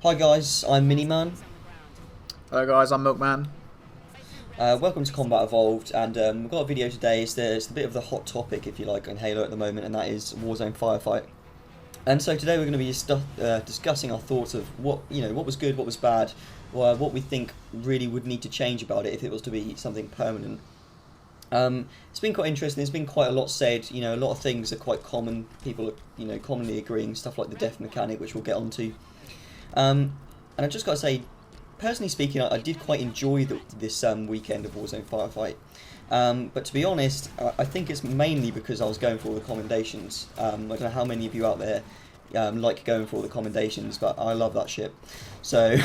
Hi guys, I'm Miniman. Hello guys, I'm Milkman. Welcome to Combat Evolved, and we've got a video today. It's a bit of the hot topic, if you like, on Halo at the moment, and that is Warzone Firefight. And so today we're going to be discussing our thoughts of what was good, what was bad, what we think really would need to change about it if it was to be something permanent. It's been quite interesting. There's been quite a lot said. A lot of things are quite common. People are, commonly agreeing. Stuff like the death mechanic, which we'll get onto. And I just got to say, personally speaking, I did quite enjoy this weekend of Warzone Firefight. But to be honest, I think it's mainly because I was going for all the commendations. I don't know how many of you out there like going for all the commendations, but I love that shit. So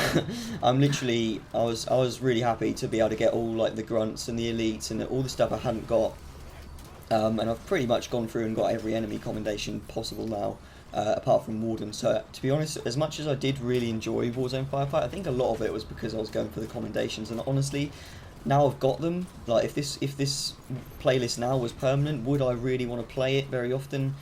I was really happy to be able to get all like the grunts and the elites and all the stuff I hadn't got. And I've pretty much gone through and got every enemy commendation possible now. Apart from Warden. So to be honest, as much as I did really enjoy Warzone Firefight, I think a lot of it was because I was going for the commendations. And honestly, now I've got them. Like if this playlist now was permanent, would I really want to play it very often?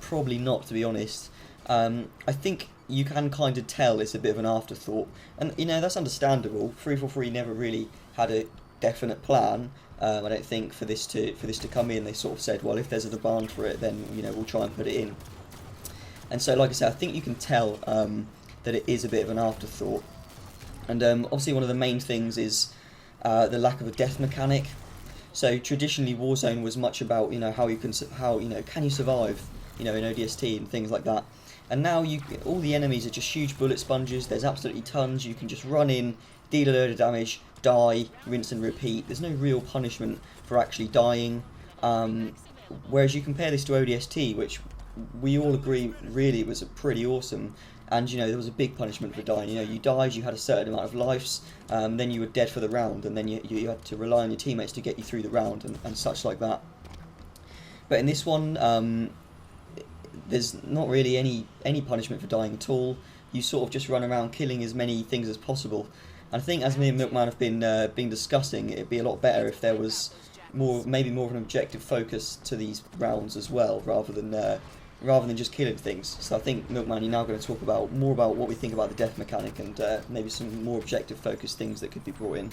Probably not, to be honest. I think you can kind of tell it's a bit of an afterthought, and that's understandable. 343 never really had a definite plan. I don't think for this to come in. They sort of said, well, if there's a demand for it, then we'll try and put it in. And so, like I said, I think you can tell that it is a bit of an afterthought. And obviously one of the main things is the lack of a death mechanic. So traditionally Warzone was much about, can you survive, in ODST and things like that. And now all the enemies are just huge bullet sponges. There's absolutely tons. You can just run in, deal a load of damage, die, rinse and repeat. There's no real punishment for actually dying. Whereas you compare this to ODST, which we all agree really was pretty awesome, and there was a big punishment for dying. You died, you had a certain amount of lives, then you were dead for the round, and then you had to rely on your teammates to get you through the round and such like that. But in this one, there's not really any punishment for dying at all. You sort of just run around killing as many things as possible. And I think, as me and Milkman have been discussing, it'd be a lot better if there was maybe more of an objective focus to these rounds as well, rather than just killing things. So I think, Milkman, you're now going to talk more about what we think about the death mechanic and maybe some more objective focused things that could be brought in.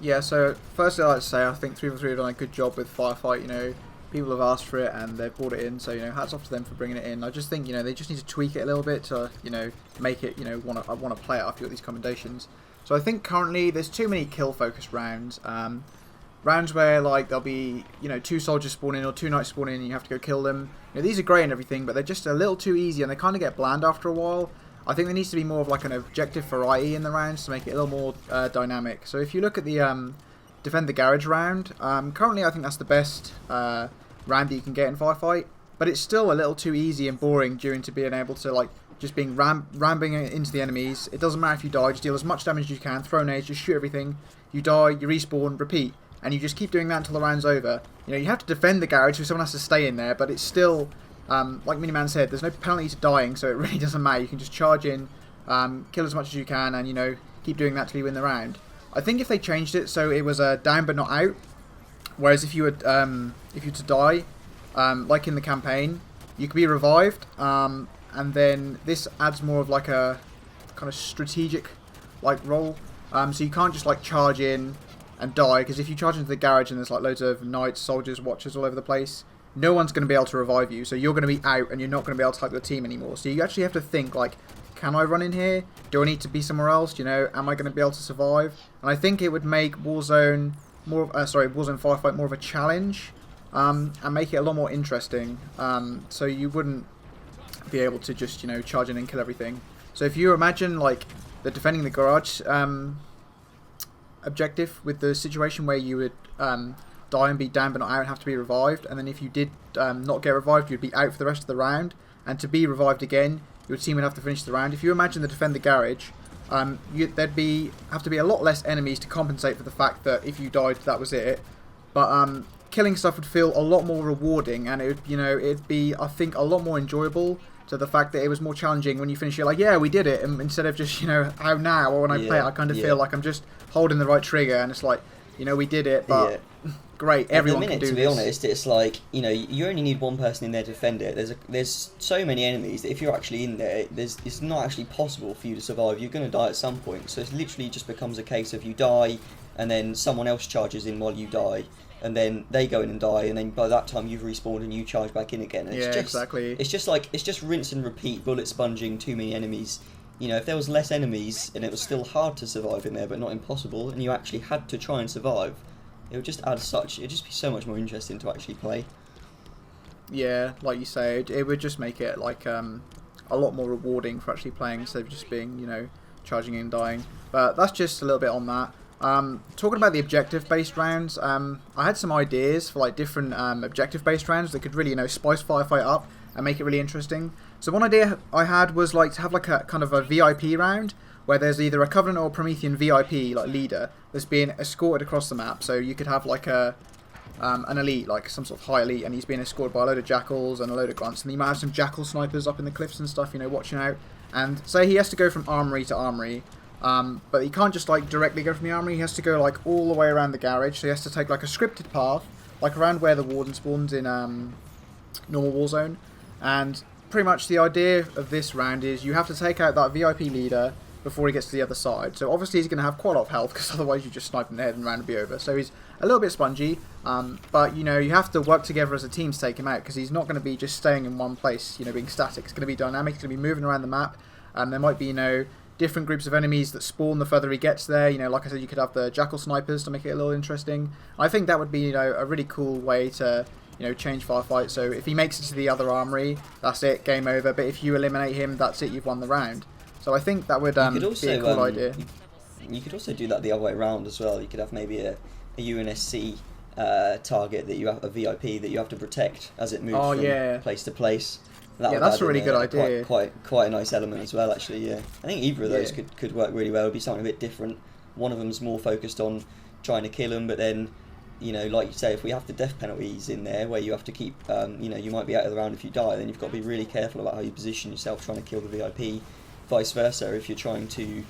Yeah, so firstly I'd like to say I think 343 have done a good job with Firefight. People have asked for it and they've brought it in, so hats off to them for bringing it in. I just think they just need to tweak it a little bit to make it I want to play it after you got these commendations. So I think currently there's too many kill focused rounds. Rounds where there'll be two soldiers spawn in or two knights spawn in and you have to go kill them. These are great and everything, but they're just a little too easy and they kind of get bland after a while. I think there needs to be more of an objective variety in the rounds to make it a little more dynamic. So if you look at the defend the garage round, currently I think that's the best round that you can get in Firefight, but it's still a little too easy and boring due to being able to just being ramming into the enemies. It doesn't matter if you die, just deal as much damage as you can, throw nades, just shoot everything. You die, you respawn, repeat. And you just keep doing that until the round's over. You have to defend the garage, so someone has to stay in there, but it's still, like Miniman said, there's no penalty to dying, so it really doesn't matter. You can just charge in, kill as much as you can, and keep doing that till you win the round. I think if they changed it so it was down but not out, whereas if you were to die, like in the campaign, you could be revived, and then this adds more of a kind of strategic role. So you can't just charge in and die, because if you charge into the garage and there's loads of knights, soldiers, watchers all over the place, no one's going to be able to revive you, so you're going to be out and you're not going to be able to help your team anymore. So you actually have to think can I run in here? Do I need to be somewhere else? Am I going to be able to survive? And I think it would make Warzone Warzone Firefight more of a challenge, and make it a lot more interesting. So you wouldn't be able to just charge in and kill everything. So if you imagine the defending the garage objective with the situation where you would die and be down but not out and have to be revived, and then if you did not get revived, you'd be out for the rest of the round, and to be revived again, your team would have to finish the round. If you imagine the defend the garage, there'd have to be a lot less enemies to compensate for the fact that if you died, that was it. But killing stuff would feel a lot more rewarding, and it'd be, I think, a lot more enjoyable. To the fact that it was more challenging when you finish it, yeah, we did it, and instead of just how now, or when I play it, I kind of feel like I'm just holding the right trigger, and it's we did it, but great. Everyone at the minute, can do to be this. honest, it's like, you know, you only need one person in there to defend it. There's so many enemies that if you're actually in there, it's not actually possible for you to survive. You're going to die at some point. So it literally just becomes a case of you die, and then someone else charges in while you die, and then they go in and die, and then by that time you've respawned and you charge back in again. And Yeah, it's just, exactly. It's just rinse and repeat, bullet sponging too many enemies. You know, if there was less enemies and it was still hard to survive in there, but not impossible, and you actually had to try and survive, it would just it'd just be so much more interesting to actually play. Yeah, like you say, it would just make it like a lot more rewarding for actually playing instead of just being, you know, charging in and dying. But that's just a little bit on that. Talking about the objective-based rounds, I had some ideas for like different objective-based rounds that could really, you know, spice Firefight up and make it really interesting. So one idea I had was like to have like a kind of a VIP round where there's either a Covenant or Promethean VIP like leader that's being escorted across the map. So you could have like an elite, like some sort of high elite, and he's being escorted by a load of jackals and a load of grunts, and you might have some jackal snipers up in the cliffs and stuff, you know, watching out. And say he has to go from armory to armory, but he can't just like directly go from the armory. He has to go like all the way around the garage. So he has to take like a scripted path, like around where the warden spawns in normal Warzone. And pretty much the idea of this round is you have to take out that VIP leader before he gets to the other side. So obviously he's going to have quite a lot of health, because otherwise you just snipe him in the head and the round will be over. So he's a little bit spongy, but you know, you have to work together as a team to take him out, because he's not going to be just staying in one place, you know, being static. It's going to be dynamic, it's going to be moving around the map, and there might be, you know, different groups of enemies that spawn the further he gets there. You know, like I said, you could have the jackal snipers to make it a little interesting. I think that would be, you know, a really cool way to, you know, change Firefight. So if he makes it to the other armory, that's it, game over. But if you eliminate him, that's it, you've won the round. So I think that would be a cool idea. You could also do that the other way around as well. You could have maybe a UNSC target that you have, a VIP that you have to protect as it moves from place to place. That's a really good idea. Quite a nice element as well, actually. Yeah, I think either of those could work really well. It'd be something a bit different. One of them's more focused on trying to kill him, but then, you know, like you say, if we have the death penalties in there where you have to keep, you know, you might be out of the round if you die, then you've got to be really careful about how you position yourself trying to kill the VIP. Vice versa, if you're trying to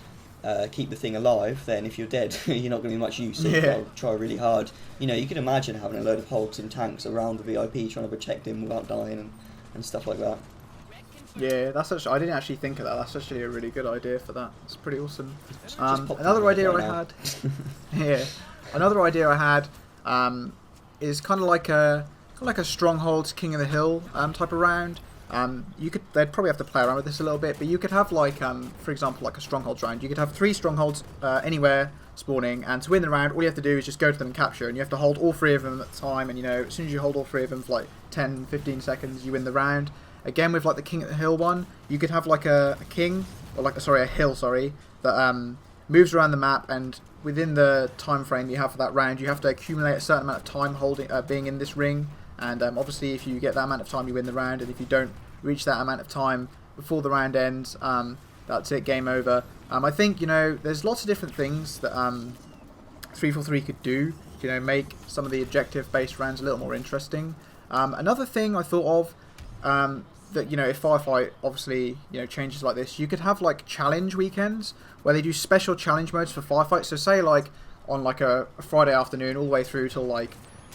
keep the thing alive, then if you're dead, you're not going to be much use. So you've got to try really hard. You know, you can imagine having a load of hogs and tanks around the VIP trying to protect him without dying and stuff like that. Yeah, that's actually, I didn't actually think of that. That's actually a really good idea for that. It's pretty awesome. Another idea I had, another idea I had is kind of like a Strongholds King of the Hill type of round. They'd probably have to play around with this a little bit, but you could have like, for example, like a Strongholds round. You could have 3 Strongholds anywhere spawning, and to win the round, all you have to do is just go to them and capture, and you have to hold all 3 of them at the time, and you know, as soon as you hold all 3 of them for like 10, 15 seconds, you win the round. Again, with like the King of the Hill one, you could have like a king, or like, sorry, a hill, sorry, that moves around the map, and within the time frame you have for that round, you have to accumulate a certain amount of time holding, being in this ring. And obviously, if you get that amount of time, you win the round. And if you don't reach that amount of time before the round ends, that's it, game over. I think, you know, there's lots of different things that 343 could do. You know, make some of the objective-based rounds a little more interesting. Another thing I thought of, that, you know, if Firefight obviously, you know, changes like this, you could have like challenge weekends where they do special challenge modes for Firefight. So say like on like a Friday afternoon all the way through till like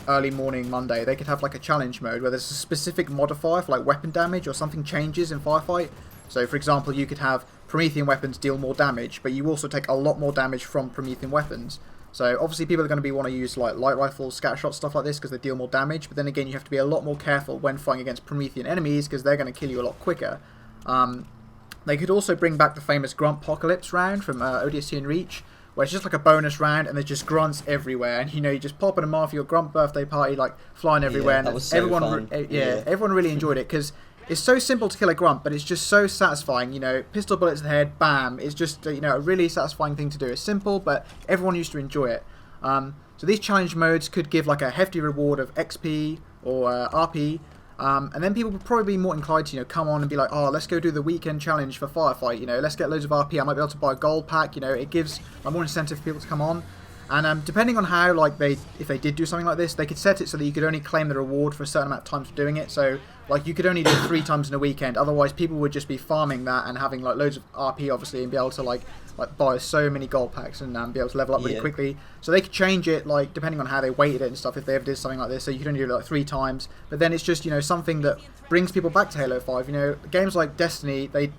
early morning Monday, they could have like a challenge mode where there's a specific modifier for like weapon damage or something changes in Firefight. So for example, you could have Promethean weapons deal more damage, but you also take a lot more damage from Promethean weapons. So obviously people are going to want to use like light rifles, scattershot, stuff like this because they deal more damage, but then again you have to be a lot more careful when fighting against Promethean enemies because they're going to kill you a lot quicker. They could also bring back the famous Gruntpocalypse round from ODST and Reach, where it's just like a bonus round and there's just grunts everywhere, and you know, you just pop in them off your grunt birthday party, like flying everywhere. That was so fun. Everyone really enjoyed it because it's so simple to kill a grunt, but it's just so satisfying. You know, pistol bullets to the head, bam. It's just, you know, a really satisfying thing to do. It's simple, but everyone used to enjoy it. So these challenge modes could give like a hefty reward of XP or RP. And then people would probably be more inclined to, you know, come on and be like, oh, let's go do the weekend challenge for Firefight, you know, let's get loads of RP, I might be able to buy a gold pack, you know, it gives more incentive for people to come on. And depending on how, like, if they did do something like this, they could set it so that you could only claim the reward for a certain amount of times for doing it. So, like, you could only do it 3 times in a weekend. Otherwise, people would just be farming that and having, like, loads of RP, obviously, and be able to, like buy so many gold packs and be able to level up really quickly. So they could change it, like, depending on how they weighted it and stuff, if they ever did something like this. So you could only do it, like, 3 times. But then it's just, you know, something that brings people back to Halo 5. You know, games like Destiny, they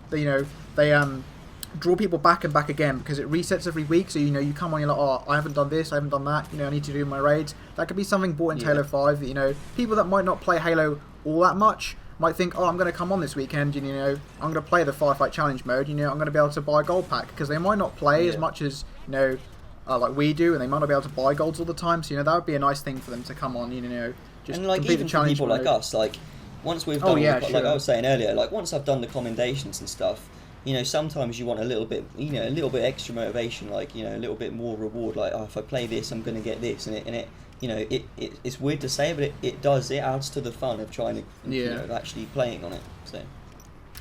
draw people back and back again because it resets every week. So, you know, you come on, you're like, oh, I haven't done this, I haven't done that, you know, I need to do my raids. That could be something brought into Halo 5 that, you know, people that might not play Halo all that much might think, oh, I'm going to come on this weekend and, you know, I'm going to play the Firefight Challenge mode, you know, I'm going to be able to buy a gold pack, because they might not play as much as, you know, like we do, and they might not be able to buy golds all the time. So, you know, that would be a nice thing for them to come on, you know, just and, like, complete even the challenge people mode. like us, like, once we've done, sure. like I was saying earlier, like, once I've done the commendations and stuff, you know, sometimes you want a little bit, you know, a little bit extra motivation, like, you know, a little bit more reward, like, oh, if I play this, I'm going to get this, and it, you know, it's weird to say, but it adds to the fun of trying to, you know, actually playing on it. So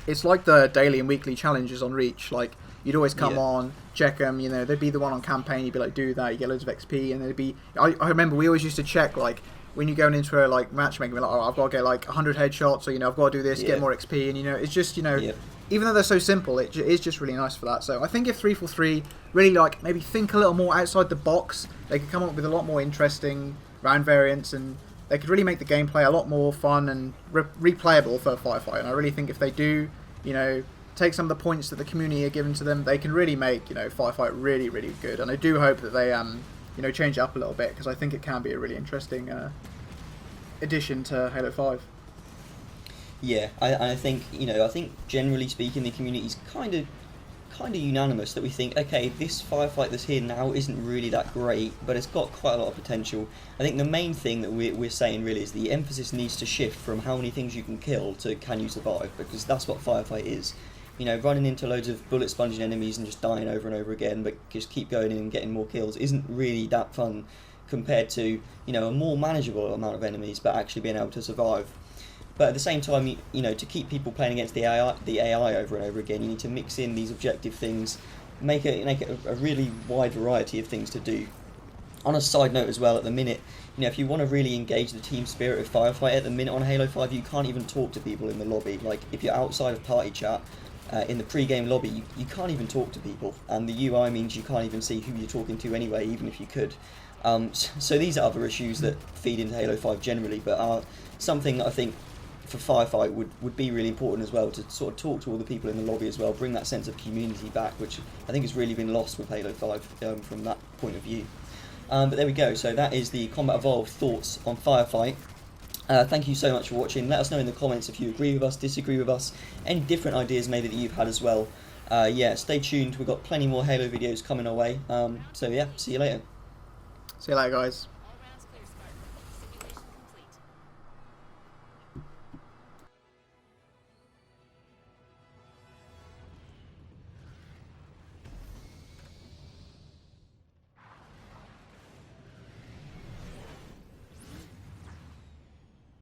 it's like the daily and weekly challenges on Reach. Like, you'd always come on, check them, you know, there'd be the one on campaign, you'd be like, do that, you get loads of XP, and there'd be, I remember we always used to check, like, when you're going into a, like, matchmaking, we're like, oh, I've got to get, like, 100 headshots, or, you know, I've got to do this, get more XP, and, you know, it's just, you know, even though they're so simple, it is just really nice for that. So I think if 343 really, like, maybe think a little more outside the box, they could come up with a lot more interesting round variants, and they could really make the gameplay a lot more fun and replayable for Firefight. And I really think if they do, you know, take some of the points that the community are given to them, they can really make, you know, Firefight really, really good. And I do hope that they, you know, change it up a little bit, because I think it can be a really interesting addition to Halo 5. Yeah, I think, you know, I think generally speaking, the community's kind of unanimous that we think, okay, this Firefight that's here now isn't really that great, but it's got quite a lot of potential. I think the main thing that we're saying really is the emphasis needs to shift from how many things you can kill to can you survive, because that's what Firefight is. You know, running into loads of bullet sponging enemies and just dying over and over again, but just keep going in and getting more kills isn't really that fun compared to, you know, a more manageable amount of enemies, but actually being able to survive. But at the same time, you know, to keep people playing against the AI over and over again, you need to mix in these objective things, make it a really wide variety of things to do. On a side note as well, at the minute, you know, if you want to really engage the team spirit of Firefight, at the minute on Halo 5, you can't even talk to people in the lobby. Like, if you're outside of party chat, in the pre-game lobby, you can't even talk to people, and the UI means you can't even see who you're talking to anyway, even if you could. So these are other issues that feed into Halo 5 generally, but are something that I think for Firefight would be really important as well, to sort of talk to all the people in the lobby as well, bring that sense of community back, which I think has really been lost with Halo 5 from that point of view. But there we go, so that is the Combat Evolved thoughts on Firefight. Thank you so much for watching. Let us know in the comments if you agree with us, disagree with us, any different ideas maybe that you've had as well. Yeah, stay tuned, we've got plenty more Halo videos coming our way. So yeah, see you later. See you later, guys.